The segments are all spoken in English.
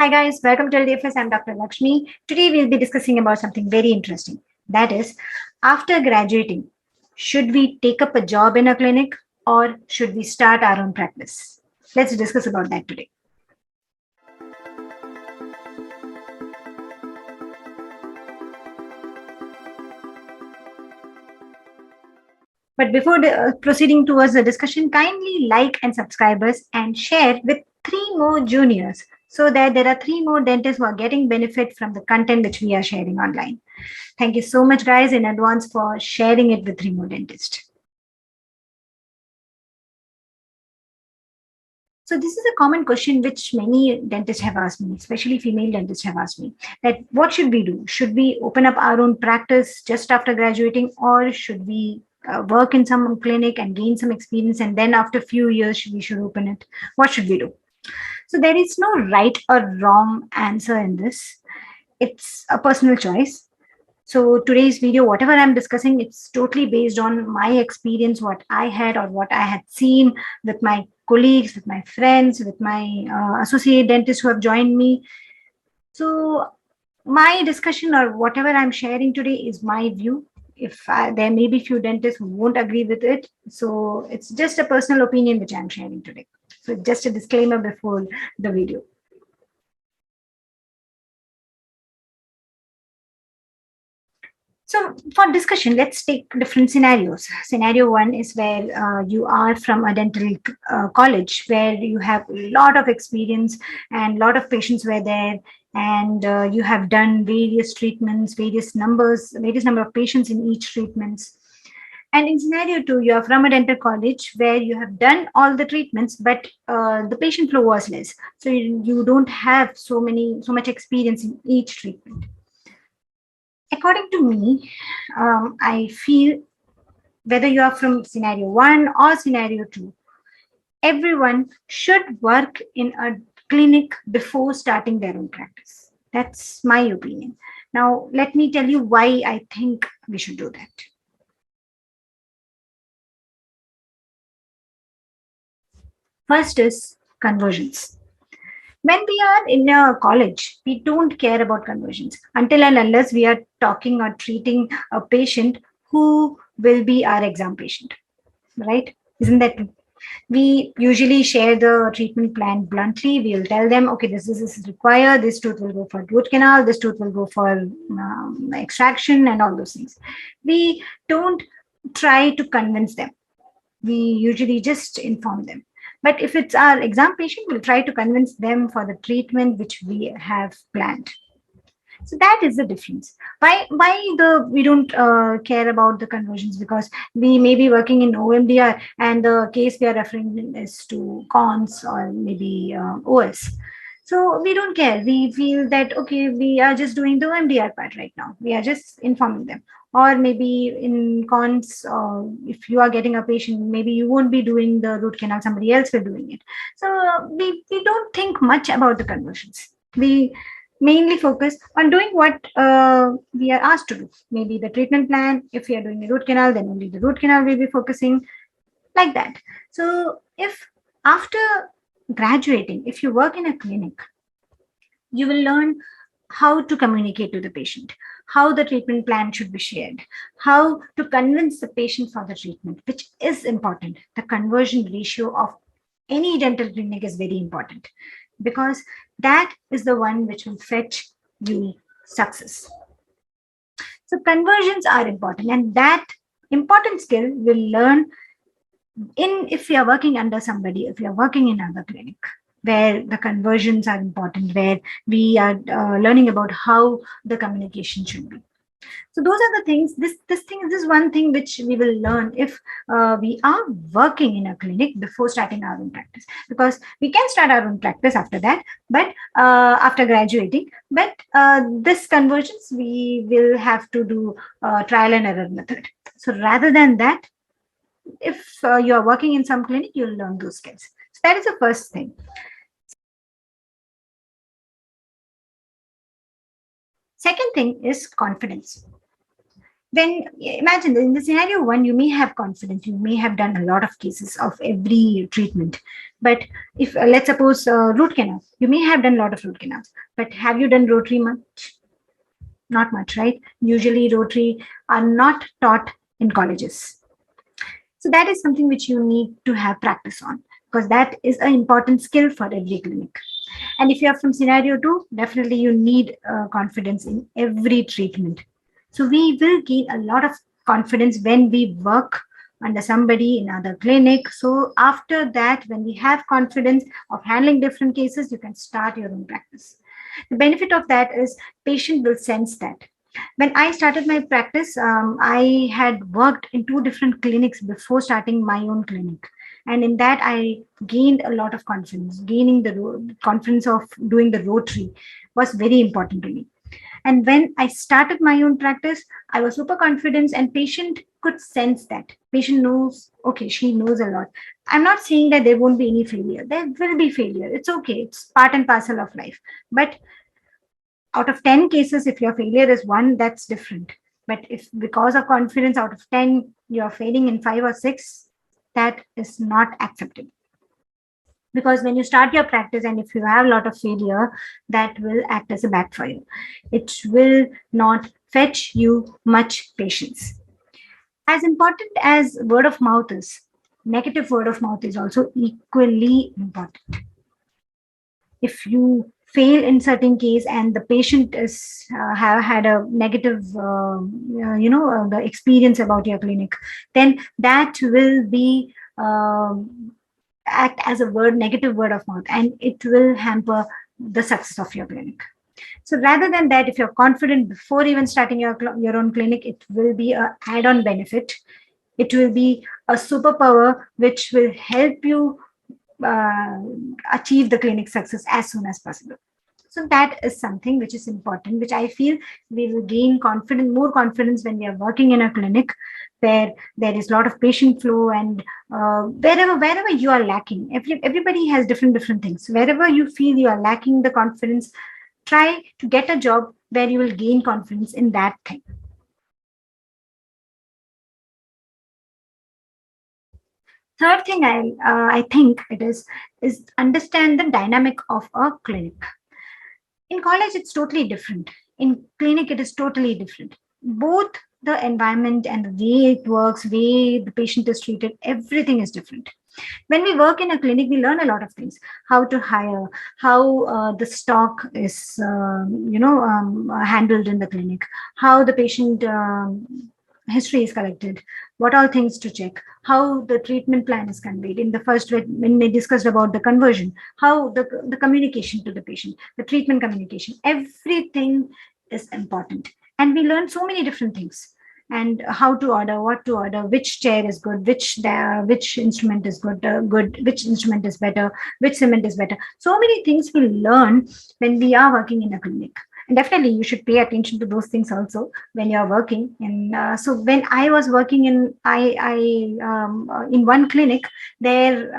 Hi guys, welcome to LDFS. I'm Dr. Lakshmy. Today we'll be discussing about something very interesting. That is, after graduating, should we take up a job in a clinic or should we start our own practice? Let's discuss about that today. But before proceeding towards the discussion, kindly like and subscribe us and share with 3 more juniors so that there are 3 more dentists who are getting benefit from the content which we are sharing online. Thank you so much, guys, in advance for sharing it with 3 more dentists. So this is a common question which many dentists have asked me, especially female dentists have asked me, that what should we do? Should we open up our own practice just after graduating, or should we work in some clinic and gain some experience, and then after a few years we should open it? What should we do? So there is no right or wrong answer in this. It's a personal choice. So today's video, whatever I'm discussing, it's totally based on my experience, what I had or what I had seen with my colleagues, with my friends, with my associate dentists who have joined me. So my discussion or whatever I'm sharing today is my view. If there may be few dentists who won't agree with it, so it's just a personal opinion which I'm sharing today. So just a disclaimer before the video. So for discussion, let's take different scenarios. Scenario one is where you are from a dental college where you have a lot of experience and a lot of patients were there, and you have done various treatments, various number of patients in each treatments. And in scenario two, you are from a dental college where you have done all the treatments, but the patient flow was less. So you don't have so much experience in each treatment. According to me, I feel whether you are from scenario one or scenario two, everyone should work in a clinic before starting their own practice. That's my opinion. Now, let me tell you why I think we should do that. First is conversions. When we are in a college, we don't care about conversions until and unless we are talking or treating a patient who will be our exam patient, right? Isn't that true? We usually share the treatment plan bluntly. We'll tell them, okay, this is required. This tooth will go for root canal. This tooth will go for extraction and all those things. We don't try to convince them. We usually just inform them. But if it's our exam patient, we'll try to convince them for the treatment which we have planned. So that is the difference. Why we don't care about the conversions? Because we may be working in OMDR and the case we are referring is to cons or maybe OS. So we don't care. We feel that, okay, we are just doing the OMDR part right now. We are just informing them. Or maybe in cons, if you are getting a patient, maybe you won't be doing the root canal, somebody else will be doing it. So we don't think much about the conversions. We mainly focus on doing what we are asked to do. Maybe the treatment plan, if we are doing the root canal, then only the root canal will be focusing, like that. So if after graduating, if you work in a clinic, you will learn how to communicate to the patient, how the treatment plan should be shared, how to convince the patient for the treatment, which is important. The conversion ratio of any dental clinic is very important because that is the one which will fetch you success. So conversions are important, and that important skill will learn in if you are working under somebody, if you are working in another clinic where the conversions are important, where we are learning about how the communication should be. So those are the things. This is one thing which we will learn if we are working in a clinic before starting our own practice, because we can start our own practice after that, but after graduating. But this conversions we will have to do trial and error method. So rather than that, if you are working in some clinic, you'll learn those skills. So that is the first thing. Second thing is confidence. When imagine in the scenario one, you may have confidence, you may have done a lot of cases of every treatment, but if let's suppose root canal, you may have done a lot of root canals, but have you done rotary much? Not much, right? Usually rotary are not taught in colleges. So that is something which you need to have practice on, because that is an important skill for every clinic. And if you are from scenario two, definitely you need confidence in every treatment. So we will gain a lot of confidence when we work under somebody in other clinic. So after that, when we have confidence of handling different cases, you can start your own practice. The benefit of that is patient will sense that. When I started my practice, I had worked in two different clinics before starting my own clinic. And in that, I gained a lot of confidence. Gaining the confidence of doing the rotary was very important to me. And when I started my own practice, I was super confident, and patient could sense that. Patient knows, okay, she knows a lot. I'm not saying that there won't be any failure. There will be failure. It's okay. It's part and parcel of life. But out of 10 cases, if your failure is one, that's different. But if because of confidence out of 10, you're failing in five or six, that is not acceptable. Because when you start your practice and if you have a lot of failure, that will act as a backfire. It will not fetch you much patience. As important as word of mouth is, negative word of mouth is also equally important. If you fail in certain case and the patient is have had a negative the experience about your clinic, then that will be act as a negative word of mouth, and it will hamper the success of your clinic. So rather than that, if you're confident before even starting your own clinic, it will be a add-on benefit. It will be a superpower which will help you uh, achieve the clinic success as soon as possible. So that is something which is important, which I feel we will gain confidence, more confidence when we are working in a clinic where there is a lot of patient flow, and wherever you are lacking, everybody has different things. Wherever you feel you are lacking the confidence, try to get a job where you will gain confidence in that thing. Third thing I think it is understand the dynamic of a clinic. In college, it's totally different. In clinic, it is totally different. Both the environment and the way it works, way the patient is treated, everything is different. When we work in a clinic, we learn a lot of things: how to hire, how the stock is handled in the clinic, how the patient history is collected, what all things to check, how the treatment plan is conveyed. In the first, when we discussed about the conversion, how the communication to the patient, the treatment communication, everything is important. And we learn so many different things, and how to order, what to order, which chair is good, which instrument is good, which instrument is better, which cement is better. So many things we learn when we are working in a clinic. And definitely you should pay attention to those things also when you're working. And so when I was working in in one clinic, there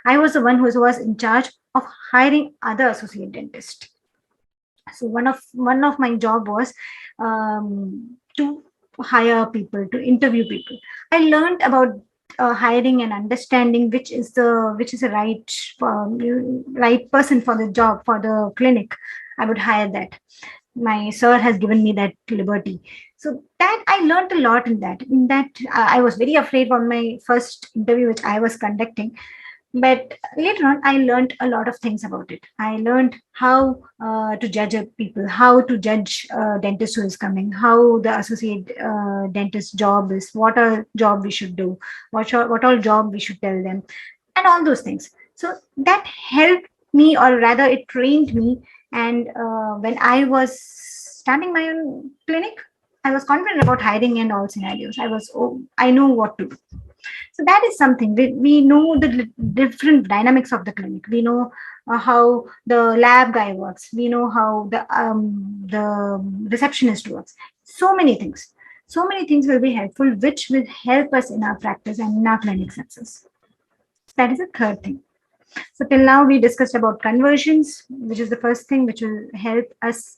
I was the one who was in charge of hiring other associate dentists. So one of my job was to hire people, to interview people. I learned about hiring and understanding which is the right person for the job, for the clinic. I would hire that. My sir has given me that liberty. So that I learned a lot in that I was very afraid on my first interview which I was conducting. But later on, I learned a lot of things about it. I learned how to judge people, how to judge dentist who is coming, how the associate dentist job is, what a job we should do, what all job we should tell them, and all those things. So that helped me, or rather it trained me. And when I was starting my own clinic, I was confident about hiring in all scenarios. I know what to do. So that is something we know the different dynamics of the clinic. We know how the lab guy works. We know how the receptionist works. So many things. So many things will be helpful, which will help us in our practice and in our clinic success. That is the third thing. So till now we discussed about conversions, which is the first thing which will help us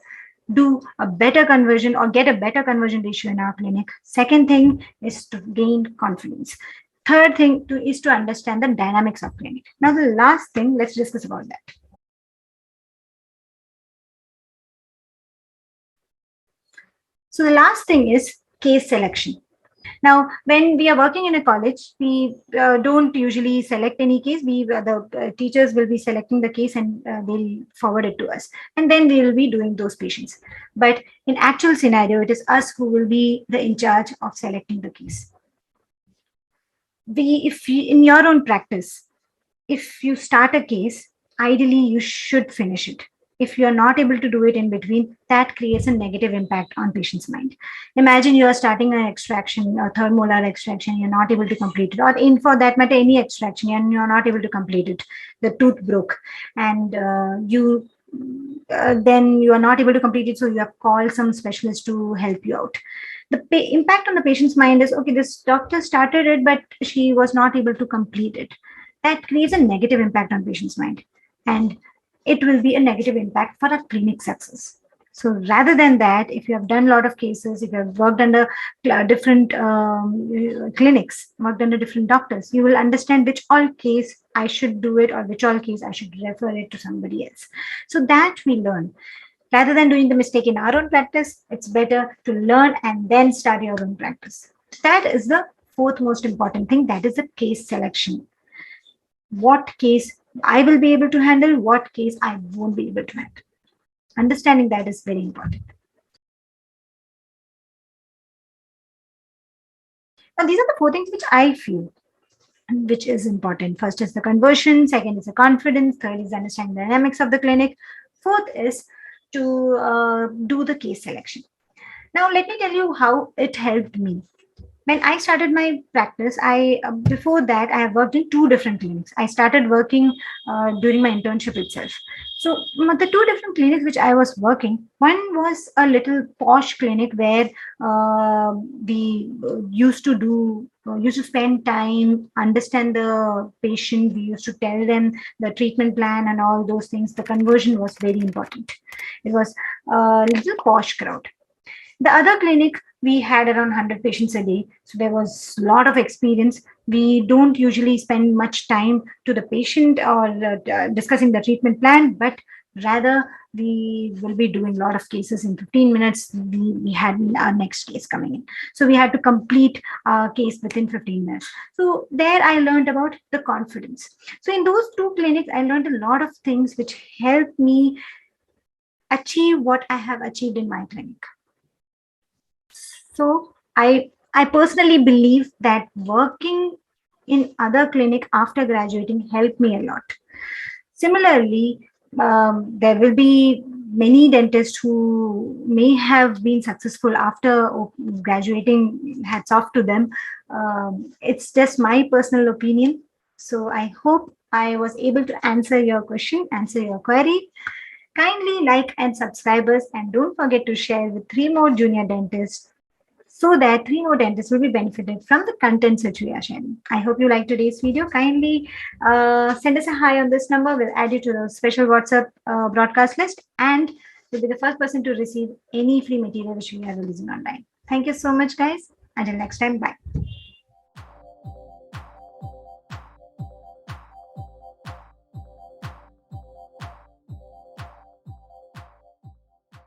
do a better conversion or get a better conversion ratio in our clinic. Second thing is to gain confidence. Third thing is to understand the dynamics of clinic. Now, the last thing, let's discuss about that. So the last thing is case selection. Now, when we are working in a college, we don't usually select any case. The teachers will be selecting the case and they'll forward it to us, and then we will be doing those patients. But in actual scenario, it is us who will be the in charge of selecting the case. If you, in your own practice, if you start a case, ideally you should finish it. If you're not able to do it in between, that creates a negative impact on patient's mind. Imagine you are starting an extraction, a third molar extraction, you're not able to complete it, or in for that matter, any extraction, and you're not able to complete it. The tooth broke, and then you are not able to complete it, so you have called some specialist to help you out. The impact on the patient's mind is, okay, this doctor started it, but she was not able to complete it. That creates a negative impact on patient's mind, and it will be a negative impact for a clinic success. So rather than that, if you have done a lot of cases, if you have worked under different clinics, worked under different doctors, you will understand which all case I should do it or which all case I should refer it to somebody else. So that we learn. Rather than doing the mistake in our own practice, it's better to learn and then start your own practice. That is the fourth most important thing. That is the case selection. What case I will be able to handle, what case I won't be able to handle. Understanding that is very important. Now, these are the four things which I feel which is important. First is the conversion, second is the confidence, third is understanding the dynamics of the clinic, fourth is to do the case selection. Now, let me tell you how it helped me. When I started my practice, before that I have worked in two different clinics. I started working during my internship itself. So the two different clinics which I was working, one was a little posh clinic where we used to spend time, understand the patient. We used to tell them the treatment plan and all those things. The conversion was very important. It was a little posh crowd. The other clinic, we had around 100 patients a day. So there was a lot of experience. We don't usually spend much time to the patient or discussing the treatment plan, but rather we will be doing a lot of cases in 15 minutes. We had our next case coming in. So we had to complete our case within 15 minutes. So there I learned about the confidence. So in those two clinics, I learned a lot of things which helped me achieve what I have achieved in my clinic. So I personally believe that working in other clinic after graduating helped me a lot. Similarly, there will be many dentists who may have been successful after graduating. Hats off to them. It's just my personal opinion. So I hope I was able to answer your question, answer your query. Kindly like and subscribe us, and don't forget to share with 3 more junior dentists so that 3 more dentists will be benefited from the contents which we are sharing. I hope you liked today's video. Kindly send us a hi on this number. We'll add you to the special WhatsApp broadcast list, and you'll be the first person to receive any free material which we are releasing online. Thank you so much, guys. Until next time, bye.